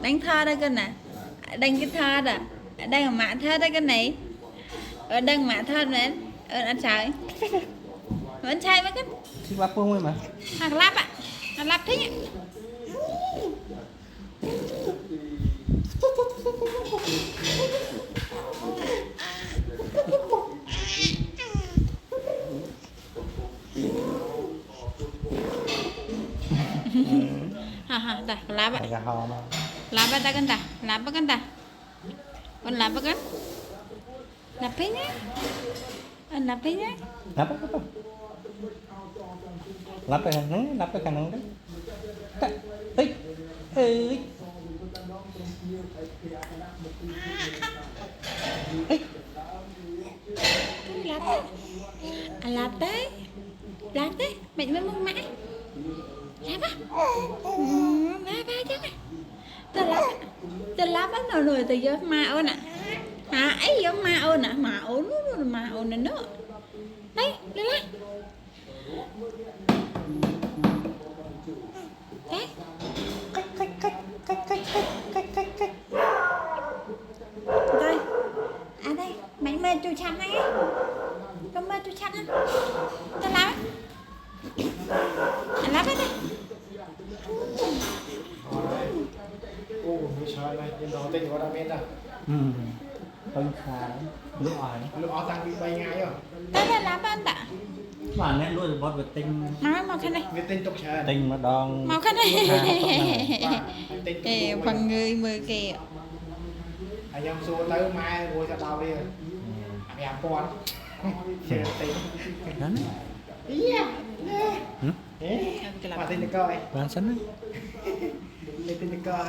đánh thơ đây cơ nè đánh cái thơ đó đang ở mã thơ đây cái này ở đang mã thơ này ở anh trời vẫn trai mấy cái Xích bắp không ấy mà. hàng lắp ạ hàng lắp thế nhỉ ha ha dah lap Agak hawa mah. lap ta kan ta lap kan ta con lap kan lap nhé anh lap nhé Apa apa? Lap cái khả năng đấy. Ấy, ấy. Ấy. lap lap đấy mày mới mông mãi lap á lap á chứ ta lap á rồi từ giờ mà ôn à hả ấy giờ mà ôn à mà ôn nữa đấy lên lên đấy đây à đây mày mê chú chăm ấy con mê chú chăm á ta lap á lap á đây Ô,ไม่ใช่ไหมยังรอเต้นกว่าดาเมจอ่ะ Hơi khá. Lựa ỏi. หรือเอาตังค์ไปไงอ่ะ đây là lap anh ta Mà nét đuôi bọt về tinh. mau khăn này เงินเต้นตกแชร์ Tinh mà đòn. mau khăn này เต้น ê phần người mười kìa พยายามสู้เติมมาโวยจะดาวเลยพยายามป้อนเชียร์เต้น Đó. เอี้ยเอ๊ะมาเต้นตะก้อย Bán sẵn đấy. เล่นเต้นตะก้อย